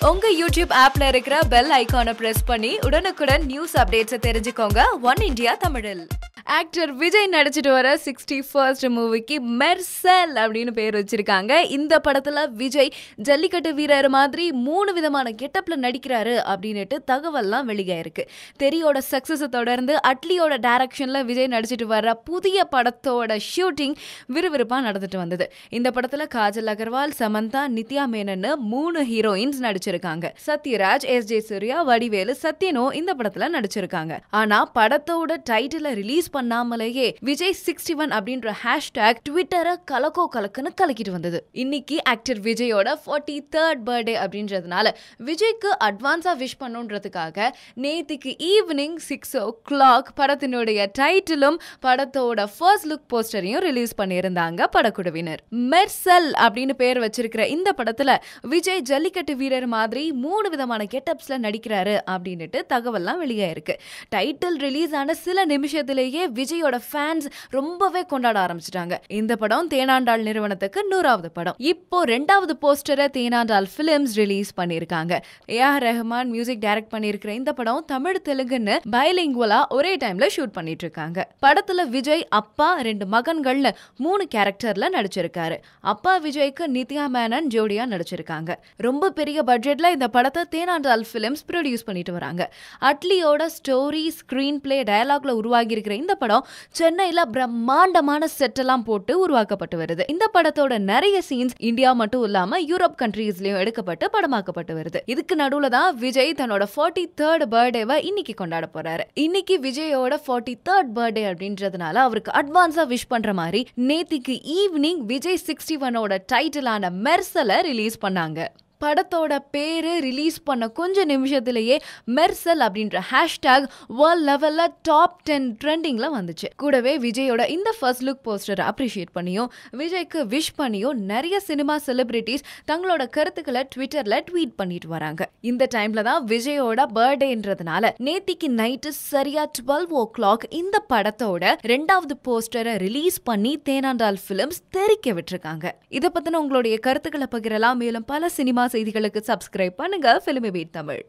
உங்க யூடியூப் ஆப்ல இருக்கிற பெல் ஐகானை பிரஸ் பண்ணி உடனுக்குடன் நியூஸ் அப்டேட்ஸ் தெரிஞ்சுக்கோங்க ஒன் இந்தியா தமிழில். ஆக்டர் விஜய் நடிச்சிட்டு வர 61st மூவிக்கு மெர்சல் அப்படின்னு பேர் வச்சிருக்காங்க. இந்த படத்துல விஜய் ஜல்லிக்கட்டு வீரர் மாதிரி 3 விதமான கெட்டப்ல நடிக்கிறாரு அப்படின்னுட்டு தகவல்லாம் வெளியாயிருக்கு. தெரியோட சக்சஸ் தொடர்ந்து அட்லியோட டைரக்ஷன்ல விஜய் நடிச்சிட்டு வர புதிய படத்தோட ஷூட்டிங் விறுவிறுப்பா நடந்துட்டு வந்தது. இந்த படத்துல காஜல் அகர்வால், சமந்தா, நித்யா மேனன்னு 3 ஹீரோயின்ஸ் நடிச்சிருக்காங்க. சத்யராஜ், எஸ்.ஜே. சூர்யா, வடிவேலு, சத்யனோ இந்த படத்துல நடிச்சிருக்காங்க. ஆனா படத்தோட டைட்டில ரிலீஸ் பண்ணாமலேயே விஜய் 61 அப்படின்ற ஹேஷ்டேக் ட்விட்டரை கலக்குன்னு கலக்கிட்டு வந்தது. இன்னைக்கு ஆக்டர் விஜயோட 43rd பர்த்டே அப்படின்றதுனால விஜய்க்கு அட்வான்ஸா விஷ் பண்ணுன்றதுக்காக நேத்திக்கு ஈவினிங் 6 o'clock படத்தினுடைய டைட்டிலும் படத்தோட ஃபர்ஸ்ட் லுக் போஸ்டரையும் ரிலீஸ் பண்ணியிருந்தாங்க படக்குழுவினர். மெர்சல் அப்படின்னு பேர் வச்சிருக்கிற இந்த படத்துல விஜய் ஜல்லிக்கட்டு வீரர் மாதிரி 3 விதமான கெட்டப்ஸ்ல நடிக்கிறாரு அப்படின்னுட்டு தகவல்லாம் வெளியாயிருக்கு. டைட்டில் ரிலீஸ் ஆன சில நிமிஷத்திலேயே விஜயோட ஃபேன்ஸ் ரொம்பவே கொண்டாட ஆரம்பிச்சிட்டாங்க. இந்த படம் தேனாண்டாள் நிறுவனத்துக்கு 100வது படம். இப்போ 2வது போஸ்டரை தேனாண்டாள் பிலிம்ஸ் ரிலீஸ் பண்ணிருக்காங்க. ஏஆர் ரஹ்மான் மியூசிக் டைரக்ட் பண்ணிருக்கிற இந்த படம் தமிழ் தெலுங்குன்னு பைலிங்குவலா ஒரே டைம்ல ஷூட் பண்ணிட்டு இருக்காங்க. படத்துல விஜய் அப்பா 2 மகன்கள்ல 3 கேரக்டர்ல நடிச்சிருக்காரு. அப்பா விஜய்க்கு நித்யா மேனன் ஜோடியா நடிச்சிருக்காங்க. ரொம்ப பெரிய பட்ஜெட்ல இந்த படத்தை தேனாண்டாள் பிலிம்ஸ் ப்ரொடியூஸ் பண்ணிட்டு வராங்க. அட்லியோட ஸ்டோரி, ஸ்கிரீன் பிளே, டயலாக்ல உருவாகி இருக்கிற இந்த படம் சென்னையில பிரம்மாண்டமான செட் எல்லாம் போட்டு உருவாக்கப்பட்டு வருது. இந்த படத்தோட நிறைய சீன்ஸ் இந்தியா மட்டும் இல்லாம யூரோப் கண்ட்ரீஸ்லயும் எடுக்கப்பட்டு படமாக்கப்பட்டு வருது. இதுக்கு நடுவுல தான் விஜய் தன்னோட 43rd பர்த்டேவை இன்னைக்கு கொண்டாட போறாரு. இன்னைக்கு விஜயோட 43rd பர்த்டே அப்படின்றதுனால அவருக்கு அட்வான்ஸா விஷ் பண்ற மாதிரி நேத்திக்கு ஈவினிங் விஜய் 61ஓட டைட்டிலான மெர்சலை ரிலீஸ் பண்ணாங்க. படத்தோட பேரு ரிலீஸ் பண்ண கொஞ்ச நிமிஷத்திலேயே மெர்சல் அப்படின்ற ஹேஷ்டேக் வேர்ல்ட் லெவல்ல டாப் 10 ட்ரெண்டிங்ல வந்துச்சு. கூடவே விஜயோட இந்த ஃபர்ஸ்ட் லுக் போஸ்டரை அப்ரிஷியேட் பண்ணியும் விஜய்க்கு விஷ் பண்ணியும் நிறைய சினிமா செலிபிரிட்டிஸ் தங்களோட கருத்துக்களை ட்விட்டர்ல ட்வீட் பண்ணிட்டு வராங்க. இந்த டைம்ல தான் விஜயோட பர்த்டேன்றதுனால நேத்திக்கு நைட்டு சரியா 12 o'clock இந்த படத்தோட 2வது போஸ்டரை ரிலீஸ் பண்ணி தேனாண்டாள் பிலிம்ஸ் தெரிக்க விட்டுருக்காங்க. இதை பத்தின உங்களுடைய கருத்துக்களை பகிரலாம். மேலும் பல சினிமா செய்திகளுக்கு சப்ஸ்கிரைப் பண்ணுங்க ஃபிலிமி பீட் தமிழ்.